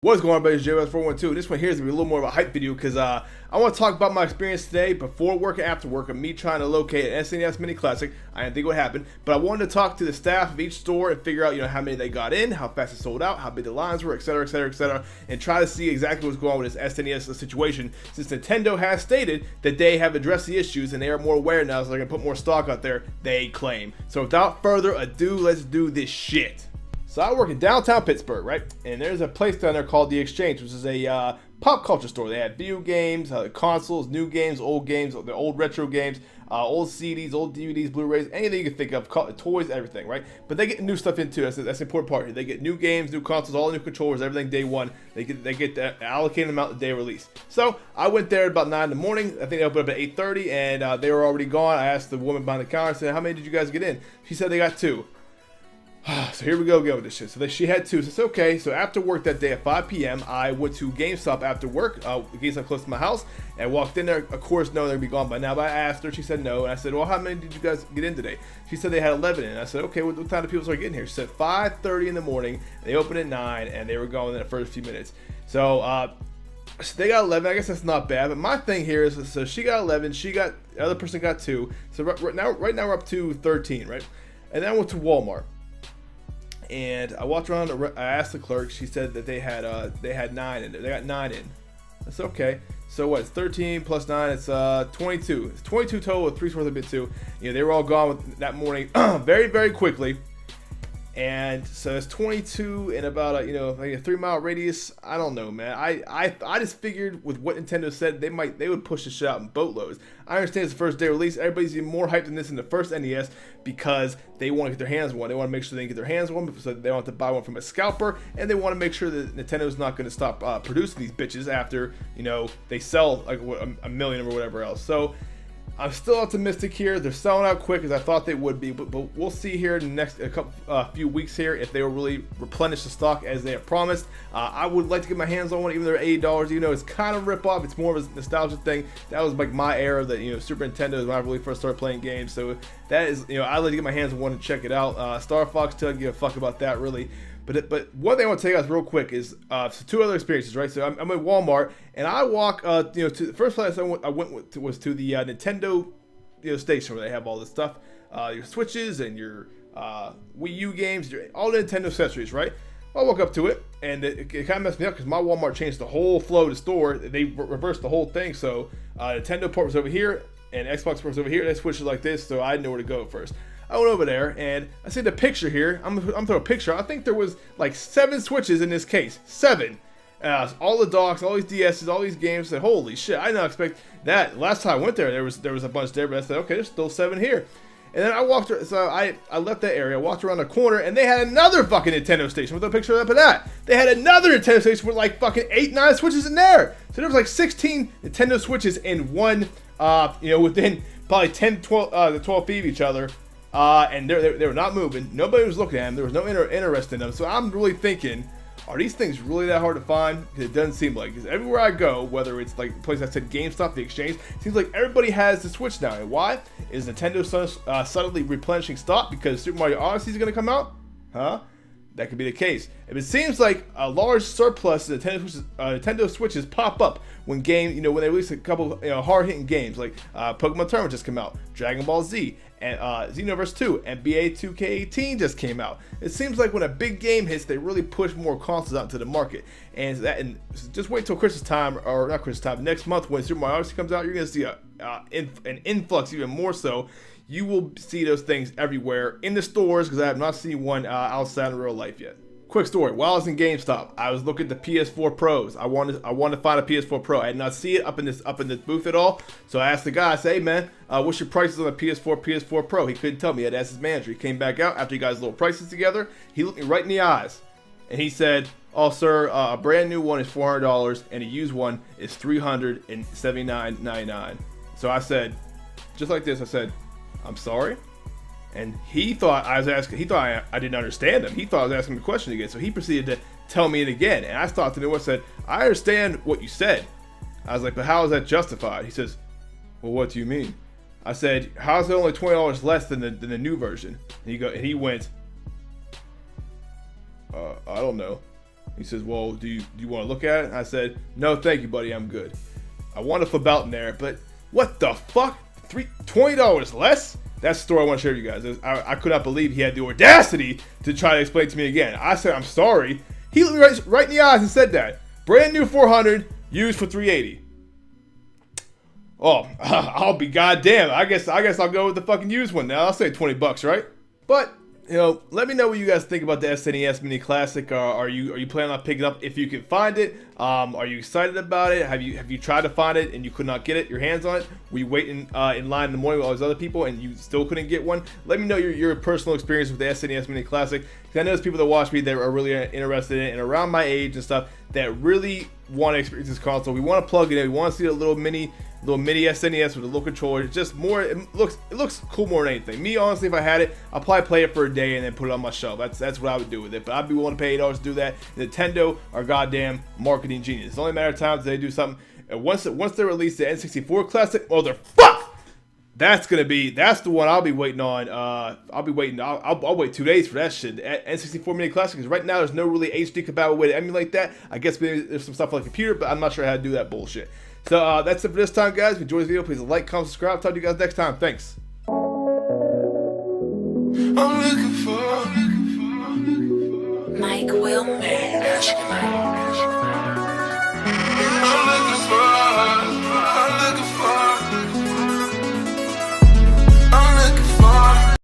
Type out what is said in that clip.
What's going on, everybody? It's JWS412. This one here is going to be a little more of a hype video because I want to talk about my experience today before work and after work of me trying to locate an SNES Mini Classic. I didn't think it would happen, but I wanted to talk to the staff of each store and figure out, how many they got in, how fast it sold out, how big the lines were, etc., etc., etc., and try to see exactly what's going on with this SNES situation, since Nintendo has stated that they have addressed the issues and they are more aware now, so they're going to put more stock out there, they claim. So without further ado, let's do this shit. So I work in downtown Pittsburgh, right? And there's a place down there called The Exchange, which is a pop culture store. They have video games, consoles, new games, the old retro games, old CDs, old DVDs, Blu-rays, anything you can think of, toys, everything, right? But they get new stuff in too. That's the important part here. They get new games, new consoles, all the new controllers, everything day one. They get the allocated amount the day release. So I went there at about 9 in the morning. I think they opened up at 8:30, and they were already gone. I asked the woman behind the counter, I said, "How many did you guys get in?" She said they got 2. So here we go again with this shit. So she had 2. So it's okay. So after work that day at 5 p.m., I went to GameStop after work. GameStop close to my house. And I walked in there. Of course, no, they'd be gone by now. But I asked her. She said no. And I said, well, how many did you guys get in today? She said they had 11 in. I said, okay, what time do people start getting here? She said 5:30 in the morning. They opened at 9, and they were going in the first few minutes. So they got 11. I guess that's not bad. But my thing here is, so she got 11. The other person got 2. So right now we're up to 13, right? And then I went to Walmart. And I walked around. I asked the clerk. She said that they had 9 in. They got 9 in. That's okay. So what? It's 13 plus 9. It's 22. It's 22 total with 3 worth of bit too. They were all gone that morning, very very quickly. And so it's 22 in about a like a 3-mile radius. I don't know, man. I just figured with what Nintendo said, they would push this shit out in boatloads. I understand it's the first day release. Everybody's even more hyped than this in the first NES because they want to get their hands on one. They want to make sure they can get their hands on one, so they don't have to buy one from a scalper, and they want to make sure that Nintendo's not going to stop producing these bitches after they sell like a million or whatever else. So I'm still optimistic here. They're selling out quick as I thought they would be, but we'll see here in the next few weeks here if they will really replenish the stock as they have promised. I would like to get my hands on one, even though they're $80. It's kind of rip off. It's more of a nostalgia thing. That was like my era that Super Nintendo is when I really first started playing games. So that is I'd like to get my hands on one and check it out. Star Fox 2, I don't give a fuck about that really. But one thing I want to tell you guys real quick is so 2 other experiences, right? So I'm at Walmart, and I walk, to the first place I went to was to the Nintendo, station where they have all this stuff, your Switches and your Wii U games, all the Nintendo accessories, right? I walk up to it, and it kind of messed me up because my Walmart changed the whole flow of the store. They reversed the whole thing, so Nintendo port was over here, and Xbox port was over here. They switched it like this, so I didn't know where to go first. I went over there and I see the picture here. I'm throwing a picture. I think there was like 7 Switches in this case. 7. All the docks, all these DSs, all these games. I said, holy shit, I did not expect that. Last time I went there was a bunch there, but I said, okay, there's still 7 here. And then I walked, so I left that area, walked around the corner, and they had another fucking Nintendo station with a picture of that. They had another Nintendo station with like fucking 8, 9 Switches in there. So there was like 16 Nintendo Switches in one, within probably 10, 12 feet of each other. And they were not moving. Nobody was looking at them. There was no interest in them. So I'm really thinking, are these things really that hard to find? Because it doesn't seem like. Because everywhere I go, whether it's like the place I said GameStop, The Exchange, it seems like everybody has the Switch now. And why? Is Nintendo suddenly replenishing stock because Super Mario Odyssey is going to come out? Huh? That could be the case. If it seems like a large surplus of Nintendo Switches pop up when when they release a couple hard-hitting games like Pokemon Tournament just came out, Dragon Ball Z, and Xenoverse 2, NBA 2K18 just came out. It seems like when a big game hits, they really push more consoles out into the market. And just wait till Christmas time, or not Christmas time, next month when Super Mario Odyssey comes out, you're going to see an influx even more so. You will see those things everywhere in the stores because I have not seen one outside in real life yet. Quick story: while I was in GameStop, I was looking at the PS4 Pros. I wanted to find a PS4 Pro. I did not see it up in this booth at all. So I asked the guy, I said, "Hey man, what's your prices on the PS4 Pro?" He couldn't tell me. I had to ask his manager. He came back out after he got his little prices together. He looked me right in the eyes, and he said, "Oh sir, a brand new one is $400, and a used one is $379.99." So I said, just like this, I said, "I'm sorry." And he thought I was asking. He thought I didn't understand him. He thought I was asking the question again. So he proceeded to tell me it again. And I stopped him and said, "I understand what you said." I was like, "But how is that justified?" He says, "Well, what do you mean?" I said, "How is it only $20 less than the new version?" And he went, "I don't know." He says, well, do you want to look at it? And I said, no, thank you, buddy. I'm good. I want to flip out in there, but what the fuck? $20 less? That's the story I want to share with you guys. I could not believe he had the audacity to try to explain it to me again. I said, I'm sorry. He looked me right in the eyes and said that. Brand new 400, used for $380. Oh, I'll be goddamn. I guess I'll go with the fucking used one now. I'll say $20, right? But let me know what you guys think about the SNES Mini Classic. Are you planning on picking it up if you can find it? Are you excited about it? Have you tried to find it and you could not get it, your hands on it? Were you waiting in line in the morning with all those other people and you still couldn't get one? Let me know your personal experience with the SNES Mini Classic. Because I know there's people that watch me that are really interested in it and around my age and stuff that really want to experience this console. We want to plug it in. We want to see a little mini SNES with a little controller. It's just more, it looks cool more than anything. Me, honestly, if I had it, I'll probably play it for a day and then put it on my shelf. That's what I would do with it. But I'd be willing to pay $8 to do that. Nintendo are goddamn marketing genius. It's only a matter of time that they do something. And once they release the N64 Classic, motherfuck! That's the one I'll be waiting on. I'll wait 2 days for that shit. N64 Mini Classic, because right now there's no really HD compatible way to emulate that. I guess maybe there's some stuff on the computer, but I'm not sure how to do that bullshit. So that's it for this time, guys. If you enjoyed this video, please like, comment, subscribe. Talk to you guys next time. Thanks. I'm looking for Mike Wilmer.